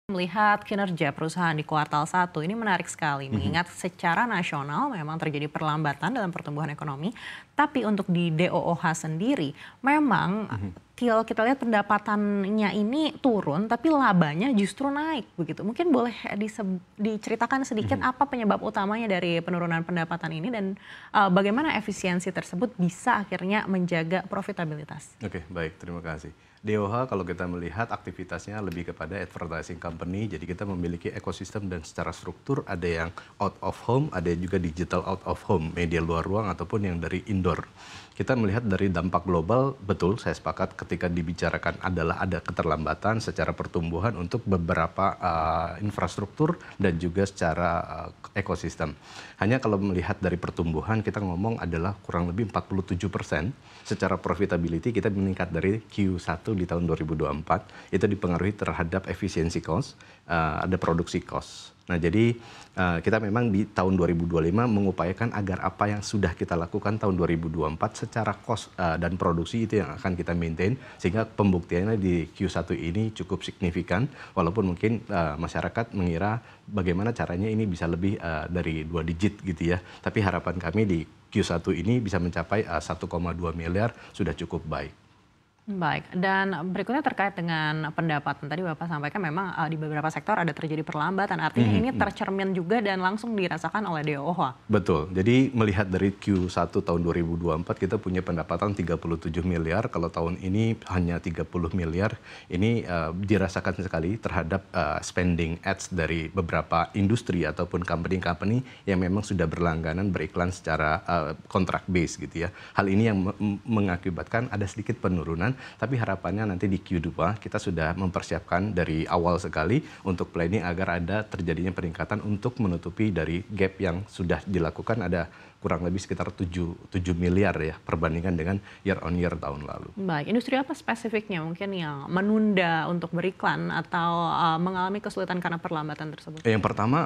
Melihat kinerja perusahaan di kuartal 1 ini menarik sekali, mengingat secara nasional memang terjadi perlambatan dalam pertumbuhan ekonomi, tapi untuk di DOOH sendiri memang kita lihat pendapatannya ini turun, tapi labanya justru naik begitu. Mungkin boleh diceritakan sedikit apa penyebab utamanya dari penurunan pendapatan ini dan bagaimana efisiensi tersebut bisa akhirnya menjaga profitabilitas. Oke, baik, terima kasih. DOH kalau kita melihat aktivitasnya lebih kepada advertising company, jadi kita memiliki ekosistem dan secara struktur ada yang out of home, ada juga digital out of home, media luar ruang ataupun yang dari indoor. Kita melihat dari dampak global, betul saya sepakat ketika dibicarakan adalah ada keterlambatan secara pertumbuhan untuk beberapa infrastruktur dan juga secara ekosistem. Hanya kalau melihat dari pertumbuhan kita ngomong adalah kurang lebih 47%, secara profitability kita meningkat dari Q1 di tahun 2024, itu dipengaruhi terhadap efisiensi cost, ada produksi cost. Nah, jadi kita memang di tahun 2025 mengupayakan agar apa yang sudah kita lakukan tahun 2024 secara cost dan produksi itu yang akan kita maintain, sehingga pembuktiannya di Q1 ini cukup signifikan, walaupun mungkin masyarakat mengira bagaimana caranya ini bisa lebih dari 2 digit gitu ya. Tapi harapan kami di Q1 ini bisa mencapai 1,2 miliar sudah cukup baik. Baik, dan berikutnya terkait dengan pendapatan tadi Bapak sampaikan memang di beberapa sektor ada terjadi perlambatan, artinya ini tercermin juga dan langsung dirasakan oleh DOOH. Betul, jadi melihat dari Q1 tahun 2024 kita punya pendapatan 37 miliar, kalau tahun ini hanya 30 miliar, ini dirasakan sekali terhadap spending ads dari beberapa industri ataupun company-company yang memang sudah berlangganan beriklan secara contract base gitu ya. Hal ini yang mengakibatkan ada sedikit penurunan, tapi harapannya nanti di Q2 kita sudah mempersiapkan dari awal sekali untuk planning agar ada terjadinya peningkatan untuk menutupi dari gap yang sudah dilakukan, ada kurang lebih sekitar 7 miliar ya perbandingan dengan year on year tahun lalu. Baik, industri apa spesifiknya mungkin yang menunda untuk beriklan atau mengalami kesulitan karena perlambatan tersebut? Yang pertama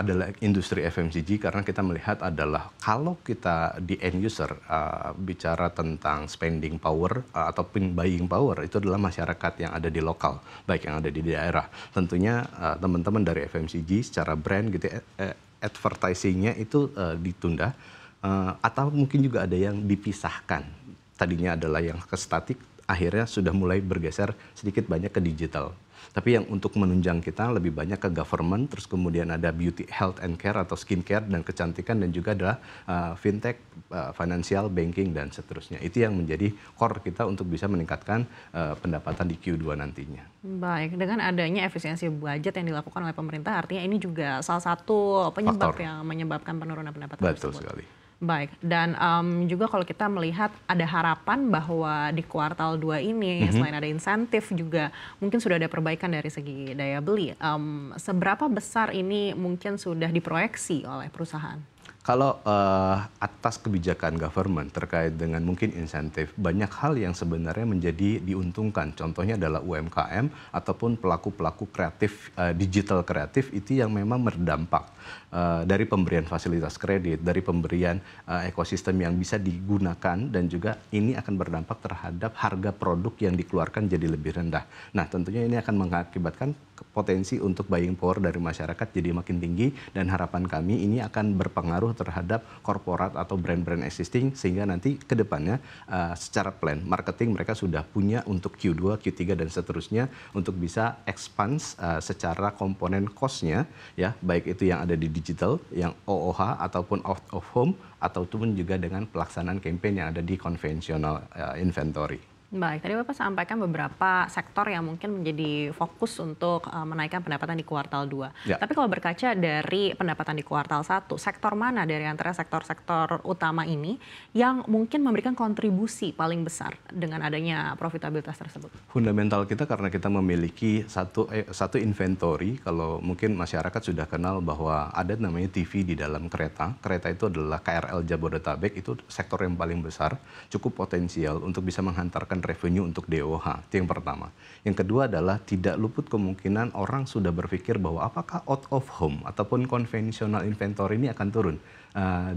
adalah industri FMCG, karena kita melihat adalah kalau kita di end user bicara tentang spending power ataupun buying power, itu adalah masyarakat yang ada di lokal, baik yang ada di daerah. Tentunya teman-teman dari FMCG secara brand gitu advertisingnya itu ditunda, atau mungkin juga ada yang dipisahkan. Tadinya adalah yang ke statik, akhirnya sudah mulai bergeser sedikit banyak ke digital. Tapi yang untuk menunjang kita lebih banyak ke government, terus kemudian ada beauty, health and care atau skincare dan kecantikan, dan juga adalah fintech, financial, banking, dan seterusnya. Itu yang menjadi core kita untuk bisa meningkatkan pendapatan di Q2 nantinya. Baik, dengan adanya efisiensi budget yang dilakukan oleh pemerintah, artinya ini juga salah satu penyebab Faktor yang menyebabkan penurunan pendapatan Betul tersebut. sekali. Baik, dan juga kalau kita melihat ada harapan bahwa di kuartal 2 ini selain ada insentif juga mungkin sudah ada perbaikan dari segi daya beli. Seberapa besar ini mungkin sudah diproyeksi oleh perusahaan? Kalau atas kebijakan government terkait dengan mungkin insentif, banyak hal yang sebenarnya menjadi diuntungkan. Contohnya adalah UMKM ataupun pelaku-pelaku kreatif, digital kreatif itu yang memang berdampak dari pemberian fasilitas kredit, dari pemberian ekosistem yang bisa digunakan, dan juga ini akan berdampak terhadap harga produk yang dikeluarkan jadi lebih rendah. Nah, tentunya ini akan mengakibatkan potensi untuk buying power dari masyarakat jadi makin tinggi, dan harapan kami ini akan berpengaruh terhadap korporat atau brand-brand existing, sehingga nanti ke depannya secara plan marketing mereka sudah punya untuk Q2, Q3 dan seterusnya untuk bisa expand secara komponen cost-nya ya, baik itu yang ada di digital, yang OOH ataupun out of home, ataupun juga dengan pelaksanaan campaign yang ada di konvensional inventory. Baik, tadi Bapak sampaikan beberapa sektor yang mungkin menjadi fokus untuk menaikkan pendapatan di kuartal 2. Ya. Tapi kalau berkaca dari pendapatan di kuartal 1, sektor mana dari antara sektor-sektor utama ini yang mungkin memberikan kontribusi paling besar dengan adanya profitabilitas tersebut? Fundamental kita karena kita memiliki satu inventory, kalau mungkin masyarakat sudah kenal bahwa ada namanya TV di dalam kereta. Kereta itu adalah KRL Jabodetabek, itu sektor yang paling besar, cukup potensial untuk bisa menghantarkan revenue untuk DOH. Itu yang pertama. Yang kedua adalah tidak luput kemungkinan orang sudah berpikir bahwa apakah out of home ataupun konvensional inventory ini akan turun.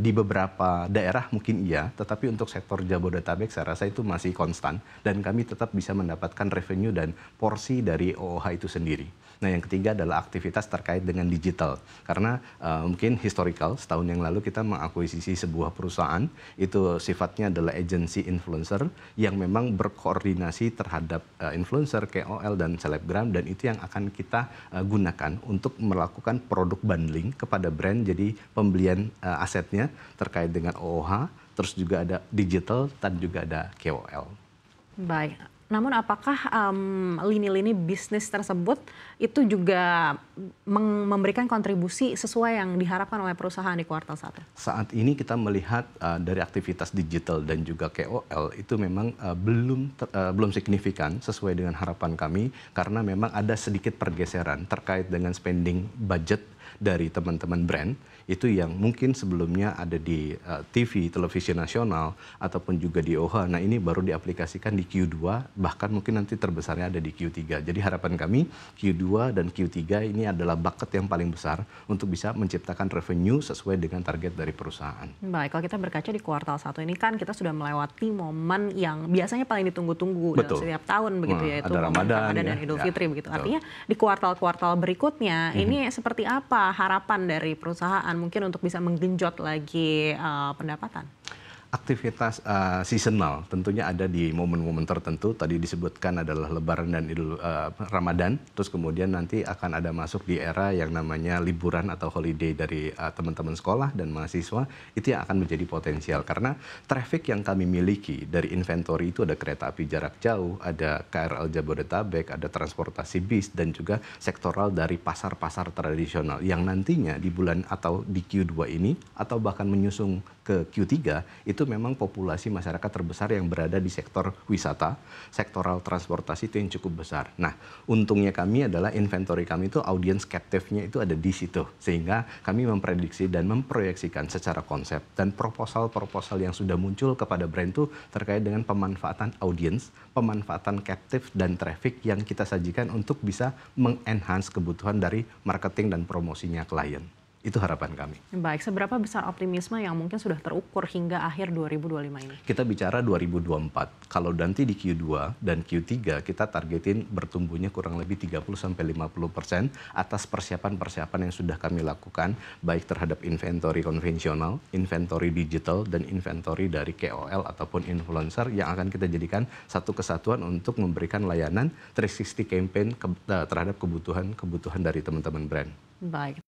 Di beberapa daerah mungkin iya, tetapi untuk sektor Jabodetabek saya rasa itu masih konstan, dan kami tetap bisa mendapatkan revenue dan porsi dari OOH itu sendiri. Nah, yang ketiga adalah aktivitas terkait dengan digital. Karena mungkin historical, setahun yang lalu kita mengakuisisi sebuah perusahaan, itu sifatnya adalah agency influencer yang memang berkoordinasi terhadap influencer, KOL, dan selebgram, dan itu yang akan kita gunakan untuk melakukan produk bundling kepada brand, jadi pembelian asetnya terkait dengan OOH, terus juga ada digital, dan juga ada KOL. Baik, namun apakah lini-lini bisnis tersebut itu juga memberikan kontribusi sesuai yang diharapkan oleh perusahaan di kuartal 1? Saat ini kita melihat dari aktivitas digital dan juga KOL itu memang belum signifikan sesuai dengan harapan kami, karena memang ada sedikit pergeseran terkait dengan spending budget dari teman-teman brand itu yang mungkin sebelumnya ada di TV, televisi nasional, ataupun juga di OOH. Nah, ini baru diaplikasikan di Q2, bahkan mungkin nanti terbesarnya ada di Q3. Jadi harapan kami Q2 dan Q3 ini adalah bucket yang paling besar untuk bisa menciptakan revenue sesuai dengan target dari perusahaan. Baik, kalau kita berkaca di kuartal 1 ini kan kita sudah melewati momen yang biasanya paling ditunggu-tunggu dalam setiap tahun begitu ya, itu ada Ramadan dan Idul Fitri begitu. Artinya di kuartal-kuartal berikutnya ini seperti apa harapan dari perusahaan mungkin untuk bisa menggenjot lagi pendapatan? Aktivitas seasonal tentunya ada di momen-momen tertentu. Tadi disebutkan adalah Lebaran dan Idul Ramadan. Terus kemudian nanti akan ada masuk di era yang namanya liburan atau holiday dari teman-teman sekolah dan mahasiswa. Itu yang akan menjadi potensial karena traffic yang kami miliki dari inventory itu ada kereta api jarak jauh, ada KRL Jabodetabek, ada transportasi bis, dan juga sektoral dari pasar-pasar tradisional yang nantinya di bulan atau di Q2 ini atau bahkan menyusung ke Q3 itu memang populasi masyarakat terbesar yang berada di sektor wisata, sektoral transportasi itu yang cukup besar. Nah, untungnya kami adalah inventory kami itu audience captive-nya itu ada di situ. Sehingga kami memprediksi dan memproyeksikan secara konsep dan proposal-proposal yang sudah muncul kepada brand itu terkait dengan pemanfaatan audience, pemanfaatan captive dan traffic yang kita sajikan untuk bisa mengenhance kebutuhan dari marketing dan promosinya klien. Itu harapan kami. Baik, seberapa besar optimisme yang mungkin sudah terukur hingga akhir 2025 ini? Kita bicara 2024. Kalau nanti di Q2 dan Q3 kita targetin bertumbuhnya kurang lebih 30-50% atas persiapan-persiapan yang sudah kami lakukan baik terhadap inventory konvensional, inventory digital, dan inventory dari KOL ataupun influencer yang akan kita jadikan satu kesatuan untuk memberikan layanan 360 campaign terhadap kebutuhan dari teman-teman brand. Baik,